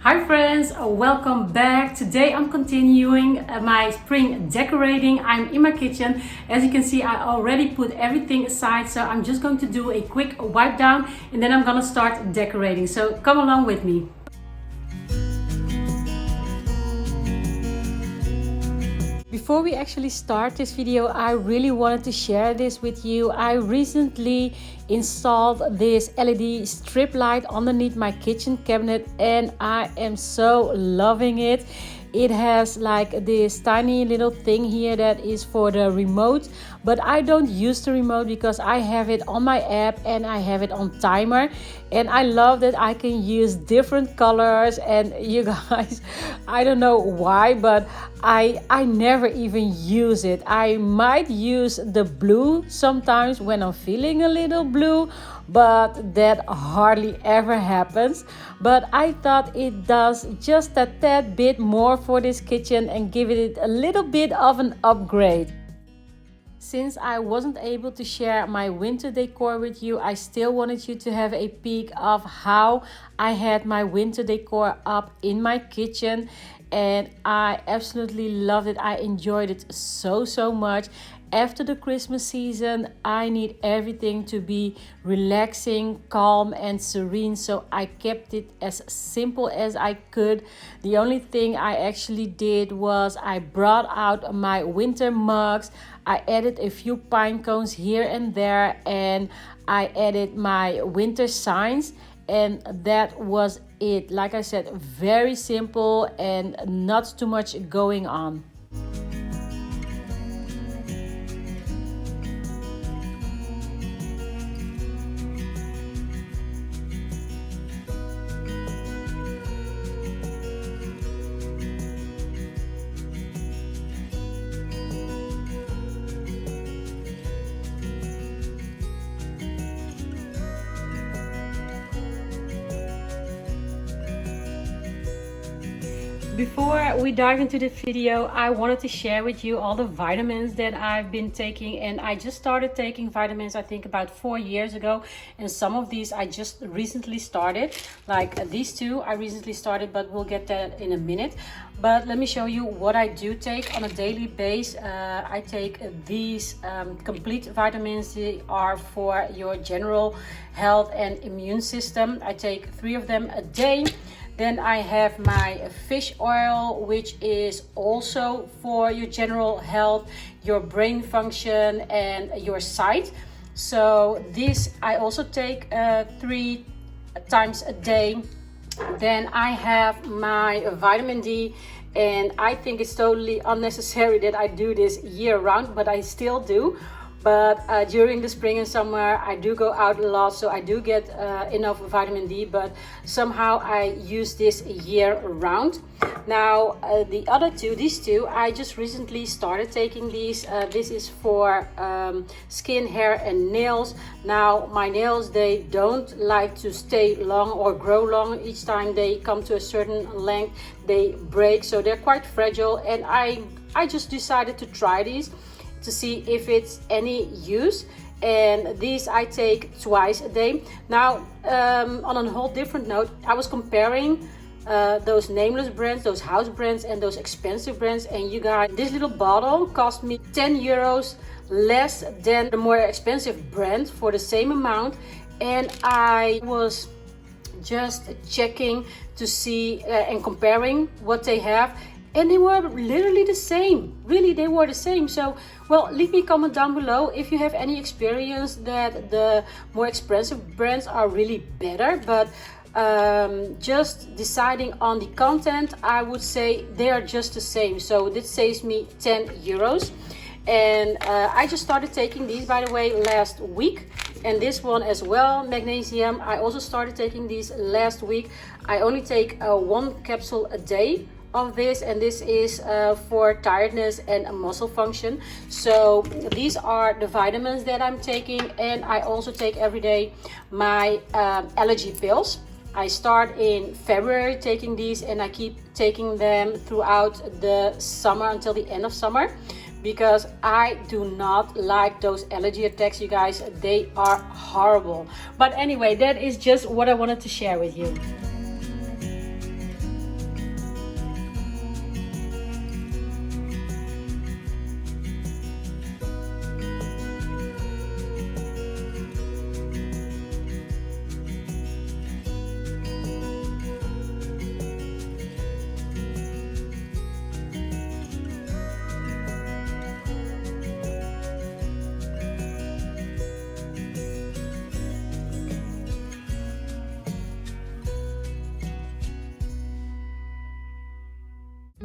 Hi friends, welcome back. Today I'm continuing my spring decorating. I'm in my kitchen. As you can see, I already put everything aside, so I'm just going to do a quick wipe down and then I'm gonna start decorating. So come along with me. Before we actually start this video, I really wanted to share this with you. I recently installed this LED strip light underneath my kitchen cabinet and I am so loving it. It has like this tiny little thing here that is for the remote, but I don't use the remote because I have it on my app and I have it on timer, and I love that I can use different colors. And you guys, I don't know why, but I never even use it. I might use the blue sometimes when I'm feeling a little blue, but that hardly ever happens. But I thought it does just a tad bit more for this kitchen and give it a little bit of an upgrade. Since I wasn't able to share my winter decor with you, I still wanted you to have a peek of how I had my winter decor up in my kitchen, and I absolutely loved it. I enjoyed it so much. After the Christmas season, I need everything to be relaxing, calm and serene, so I kept it as simple as I could. The only thing I actually did was I brought out my winter mugs. I added a few pine cones here and there, and I added my winter signs, and that was it. Like I said, very simple and not too much going on. Before we dive into the video, I wanted to share with you all the vitamins that I've been taking, and I just started taking vitamins I think about 4 years ago, and some of these I just recently started, like these two I recently started, but we'll get that in a minute. But let me show you what I do take on a daily basis. I take these complete vitamins. They are for your general health and immune system. I take 3 of them a day. Then I have my fish oil, which is also for your general health, your brain function and your sight. So this I also take 3 times a day. Then I have my vitamin D, and I think it's totally unnecessary that I do this year round, but I still do. But during the spring and summer I do go out a lot, so I do get enough vitamin D, but somehow I use this year round. Now the other two, these two, I just recently started taking these. This is for skin, hair and nails. Now my nails, they don't like to stay long or grow long. Each time they come to a certain length they break, so they're quite fragile, and I just decided to try these to see if it's any use, and these I take twice a day. Now on a whole different note, I was comparing those nameless brands, those house brands and those expensive brands, and you guys, this little bottle cost me 10 euros less than the more expensive brand for the same amount. And I was just checking to see and comparing what they have, and they were literally the same. Really, they were the same. So, well, leave me a comment down below if you have any experience that the more expensive brands are really better. But just deciding on the content, I would say they are just the same. So this saves me 10 euros. And I just started taking these, by the way, last week. And this one as well, magnesium, I also started taking these last week. I only take 1 capsule a day of this, and this is for tiredness and muscle function. So these are the vitamins that I'm taking, and I also take every day my allergy pills. I start in February taking these, and I keep taking them throughout the summer until the end of summer, because I do not like those allergy attacks, you guys. They are horrible. But anyway, that is just what I wanted to share with you.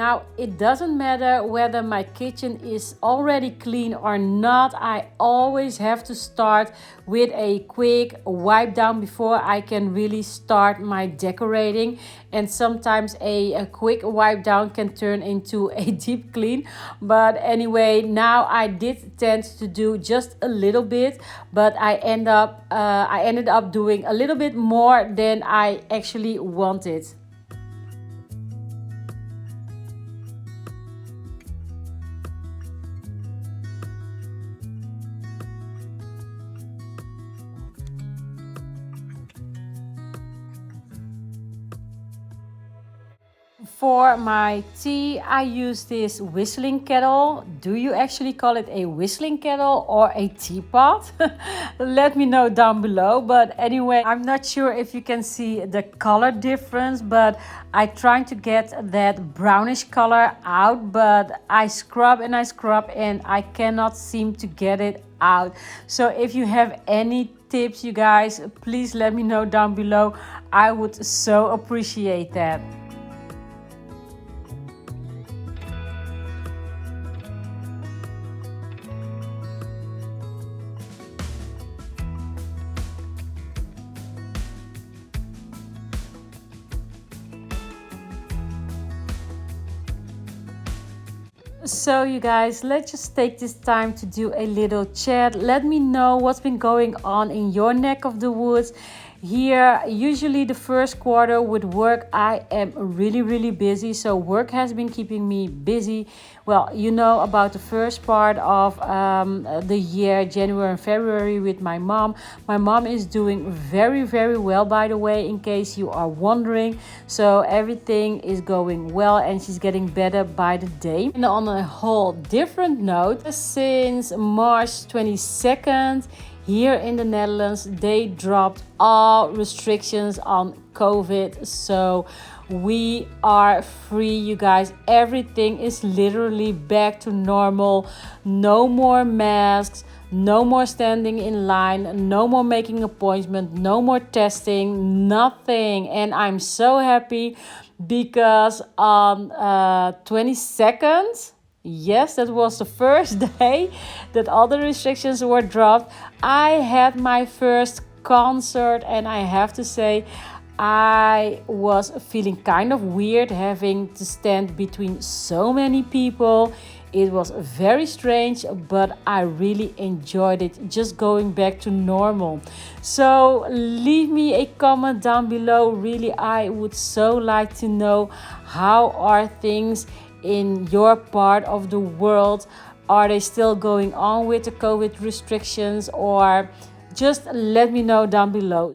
Now, it doesn't matter whether my kitchen is already clean or not. I always have to start with a quick wipe down before I can really start my decorating. And sometimes a quick wipe down can turn into a deep clean. But anyway, now I did tend to do just a little bit, but I ended up doing a little bit more than I actually wanted. For my tea, I use this whistling kettle. Do you actually call it a whistling kettle or a teapot? Let me know down below. But anyway, I'm not sure if you can see the color difference, but I try to get that brownish color out, but I scrub and I cannot seem to get it out. So if you have any tips, you guys, please let me know down below. I would so appreciate that. So you guys, let's just take this time to do a little chat. Let me know what's been going on in your neck of the woods. Here, usually the first quarter with work, I am really busy. So work has been keeping me busy. Well, you know about the first part of the year, January and February, with my mom. My mom is doing very well, by the way, in case you are wondering. So everything is going well and she's getting better by the day. And on a whole different note, since March 22nd, here in the Netherlands, they dropped all restrictions on COVID. So we are free, you guys. Everything is literally back to normal. No more masks, no more standing in line, no more making appointments, no more testing, nothing. And I'm so happy because on 22nd, yes, that was the first day that all the restrictions were dropped, I had my first concert, and I have to say I was feeling kind of weird having to stand between so many people. It was very strange, but I really enjoyed it, just going back to normal. So leave me a comment down below. Really, I would so like to know, how are things in your part of the world? Are they still going on with the COVID restrictions, or just let me know down below.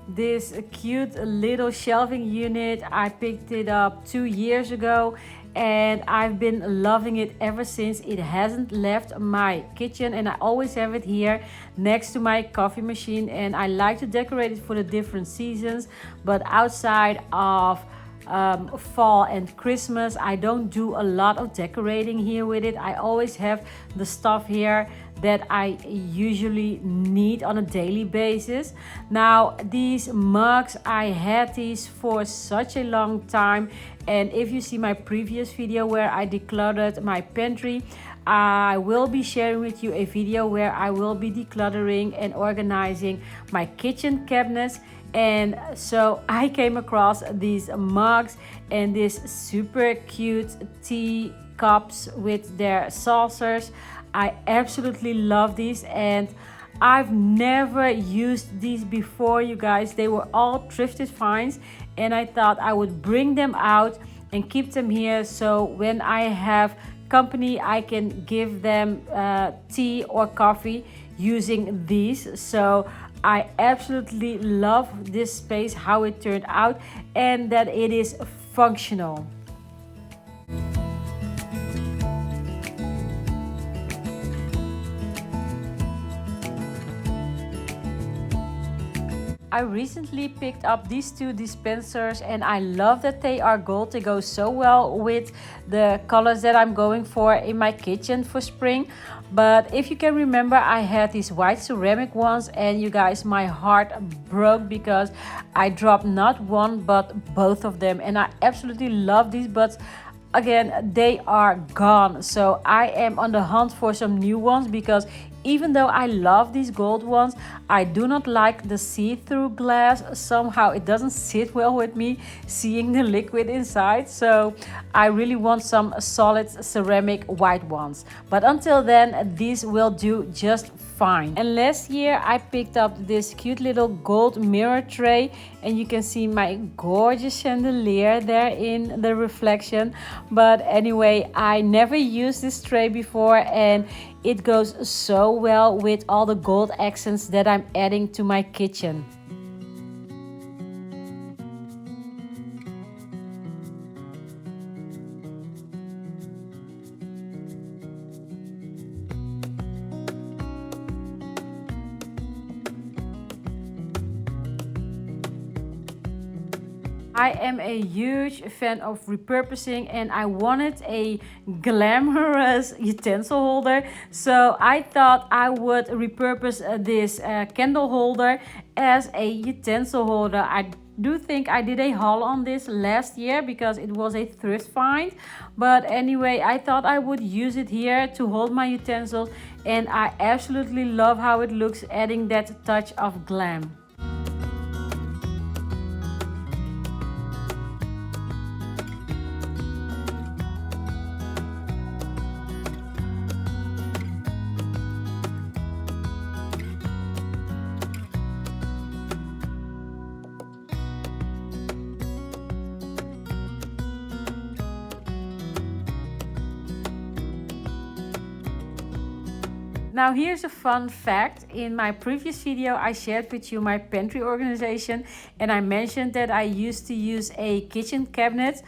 This cute little shelving unit, I picked it up 2 years ago and I've been loving it ever since. It hasn't left my kitchen and I always have it here next to my coffee machine, and I like to decorate it for the different seasons. But outside of fall and Christmas, I don't do a lot of decorating here with it. I always have the stuff here that I usually need on a daily basis. Now, these mugs, I had these for such a long time, and if you see my previous video where I decluttered my pantry, I will be sharing with you a video where I will be decluttering and organizing my kitchen cabinets. And so I came across these mugs and these super cute tea cups with their saucers. I absolutely love these, and I've never used these before, you guys. They were all thrifted finds, and I thought I would bring them out and keep them here, so when I have company, I can give them tea or coffee using these. So I absolutely love this space, how it turned out, and that it is functional. I recently picked up these two dispensers and I love that they are gold. They go so well with the colors that I'm going for in my kitchen for spring. But if you can remember, I had these white ceramic ones, and you guys, my heart broke because I dropped not one but both of them, and I absolutely love these, but again, they are gone. So I am on the hunt for some new ones, because even though I love these gold ones, I do not like the see-through glass. Somehow it doesn't sit well with me, seeing the liquid inside. So I really want some solid ceramic white ones. But until then, these will do just fine. And last year I picked up this cute little gold mirror tray, and you can see my gorgeous chandelier there in the reflection. But anyway, I never used this tray before, and it goes so well with all the gold accents that I'm adding to my kitchen. I am a huge fan of repurposing, and I wanted a glamorous utensil holder. So I thought I would repurpose this candle holder as a utensil holder. I do think I did a haul on this last year because it was a thrift find. But anyway, I thought I would use it here to hold my utensils, and I absolutely love how it looks, adding that touch of glam. Now here's a fun fact. In my previous video I shared with you my pantry organization, and I mentioned that I used to use a kitchen cabinet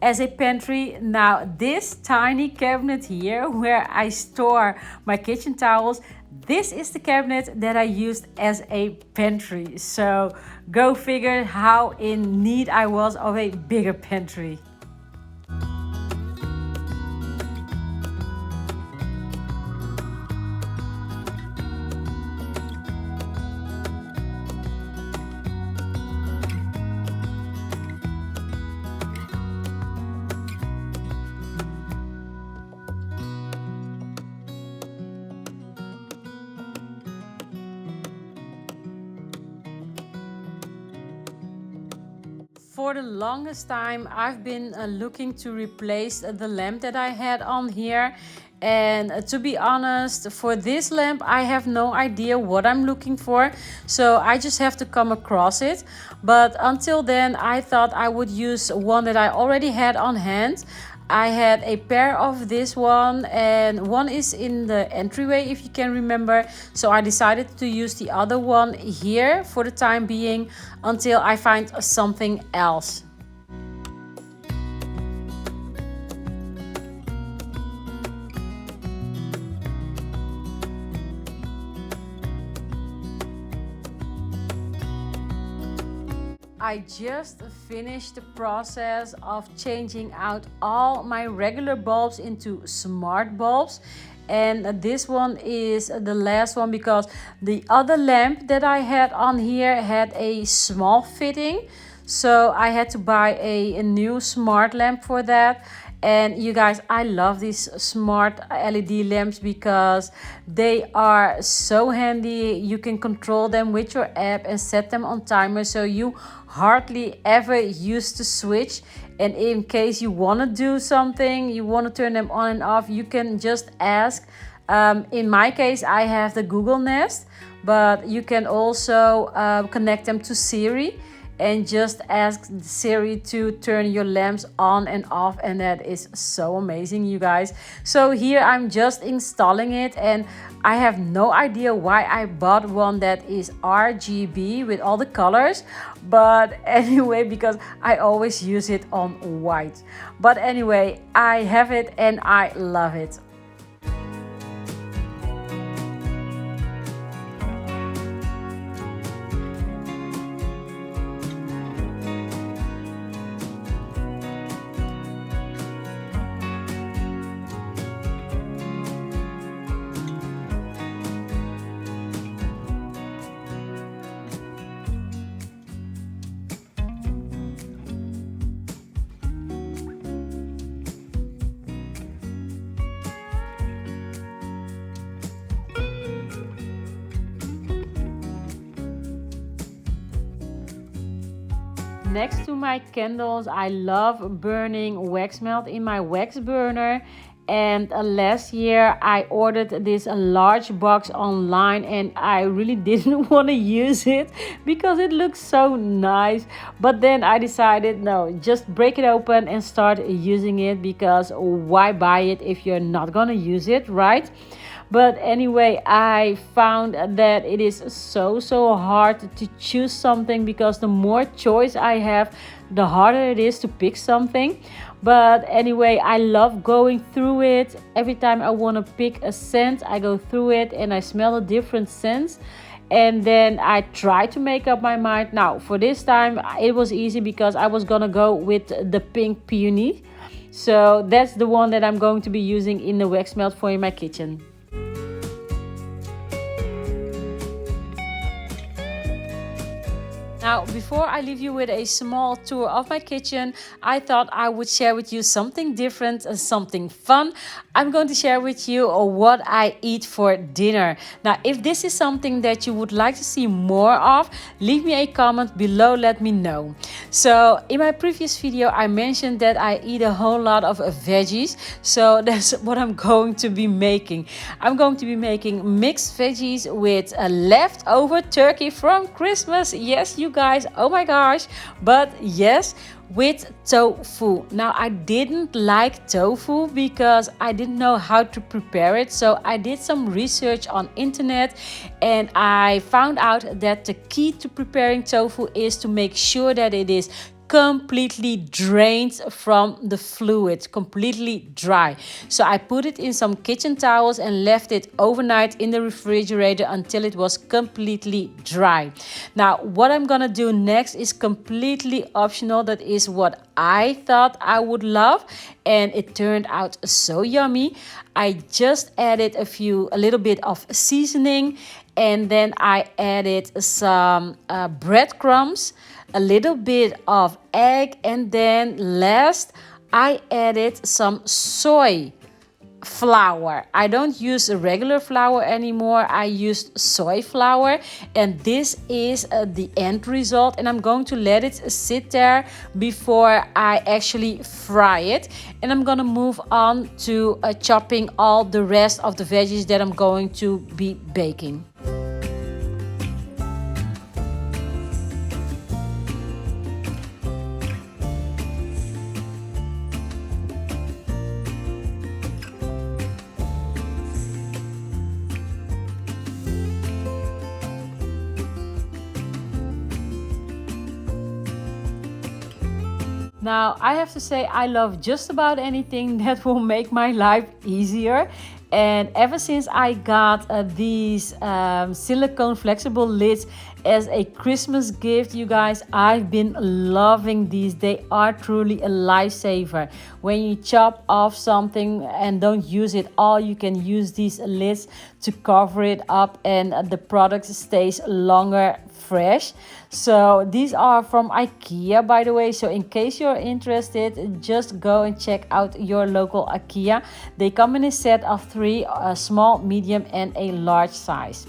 as a pantry. Now this tiny cabinet here where I store my kitchen towels, this is the cabinet that I used as a pantry. So go figure how in need I was of a bigger pantry. For the longest time, I've been looking to replace the lamp that I had on here. And to be honest, for this lamp, I have no idea what I'm looking for. So I just have to come across it. But until then, I thought I would use one that I already had on hand. I had a pair of this one, and one is in the entryway, if you can remember. So I decided to use the other one here for the time being until I find something else. I just finished the process of changing out all my regular bulbs into smart bulbs, and this one is the last one because the other lamp that I had on here had a small fitting, so I had to buy a new smart lamp for that. And you guys, I love these smart LED lamps because they are so handy. You can control them with your app and set them on timer, so you hardly ever use the switch. And in case you want to do something, you want to turn them on and off, you can just ask. In my case, I have the Google Nest, but you can also connect them to Siri. and just ask Siri to turn your lamps on and off, and that is so amazing, you guys. So here I'm just installing it, and I have no idea why I bought one that is RGB with all the colors, but anyway, because I always use it on white. But anyway, I have it and I love it. Next to my candles, I love burning wax melt in my wax burner. And last year I ordered this large box online, and I really didn't want to use it because it looks so nice. But then I decided, no, just break it open and start using it, because why buy it if you're not gonna use it, right? But anyway, I found that it is so hard to choose something, because the more choice I have, the harder it is to pick something. But anyway, I love going through it. Every time I want to pick a scent, I go through it and I smell the different scents. And then I try to make up my mind. Now, for this time, it was easy because I was gonna go with the pink peony. So that's the one that I'm going to be using in the wax melt for in my kitchen. Now, before I leave you with a small tour of my kitchen, I thought I would share with you something different and something fun. I'm going to share with you what I eat for dinner. Now, if this is something that you would like to see more of, leave me a comment below, let me know. So, in my previous video, I mentioned that I eat a whole lot of veggies. So, that's what I'm going to be making. I'm going to be making mixed veggies with a leftover turkey from Christmas. Yes, you guys, oh my gosh, but yes, with tofu. Now, I didn't like tofu because I didn't know how to prepare it, so I did some research on internet, and I found out that the key to preparing tofu is to make sure that it is completely drained from the fluid, completely dry. So I put it in some kitchen towels and left it overnight in the refrigerator until it was completely dry. Now, what I'm gonna do next is completely optional. That is what I thought I would love, and it turned out so yummy. I just added a little bit of seasoning, and then I added some breadcrumbs, a little bit of egg, and then last I added some soy flour. I don't use a regular flour anymore. I used soy flour, and this is the end result, and I'm going to let it sit there before I actually fry it. And I'm gonna move on to chopping all the rest of the veggies that I'm going to be baking. Now, I have to say, I love just about anything that will make my life easier. And ever since I got these silicone flexible lids as a Christmas gift, you guys, I've been loving these. They are truly a lifesaver. When you chop off something and don't use it all, you can use these lids to cover it up, and the product stays longer fresh. So these are from IKEA, by the way. So in case you're interested, just go and check out your local IKEA. They come in a set of 3, a small, medium, and a large size.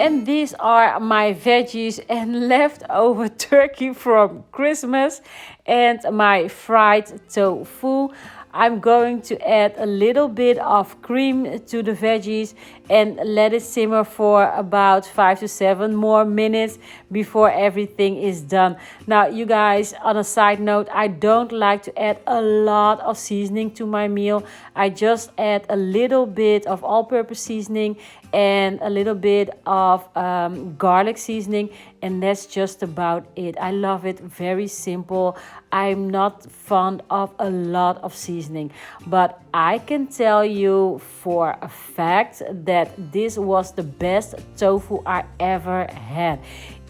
And these are my veggies and leftover turkey from Christmas and my fried tofu. I'm going to add a little bit of cream to the veggies and let it simmer for about 5 to 7 more minutes before everything is done. Now, you guys, on a side note, I don't like to add a lot of seasoning to my meal. I just add a little bit of all-purpose seasoning and a little bit of garlic seasoning, and that's just about it. I love it very simple. I'm not fond of a lot of seasoning, but I can tell you for a fact that this was the best tofu I ever had.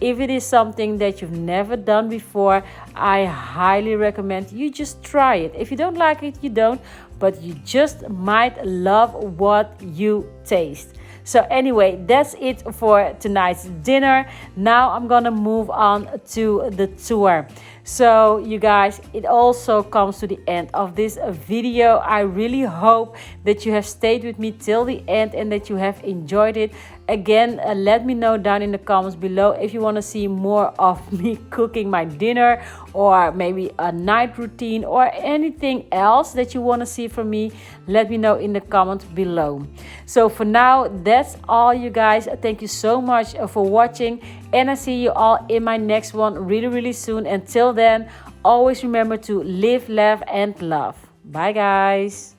If it is something that you've never done before, I highly recommend you just try it. If you don't like it, you don't, but you just might love what you taste. So anyway, that's it for tonight's dinner. Now I'm gonna move on to the tour. So you guys, it also comes to the end of this video. I really hope that you have stayed with me till the end and that you have enjoyed it. Again, let me know down in the comments below if you want to see more of me cooking my dinner, or maybe a night routine, or anything else that you want to see from me. Let me know in the comments below. So for now, that's all, you guys. Thank you so much for watching, and I see you all in my next one really soon. Until then, always remember to live, laugh and love. Bye guys.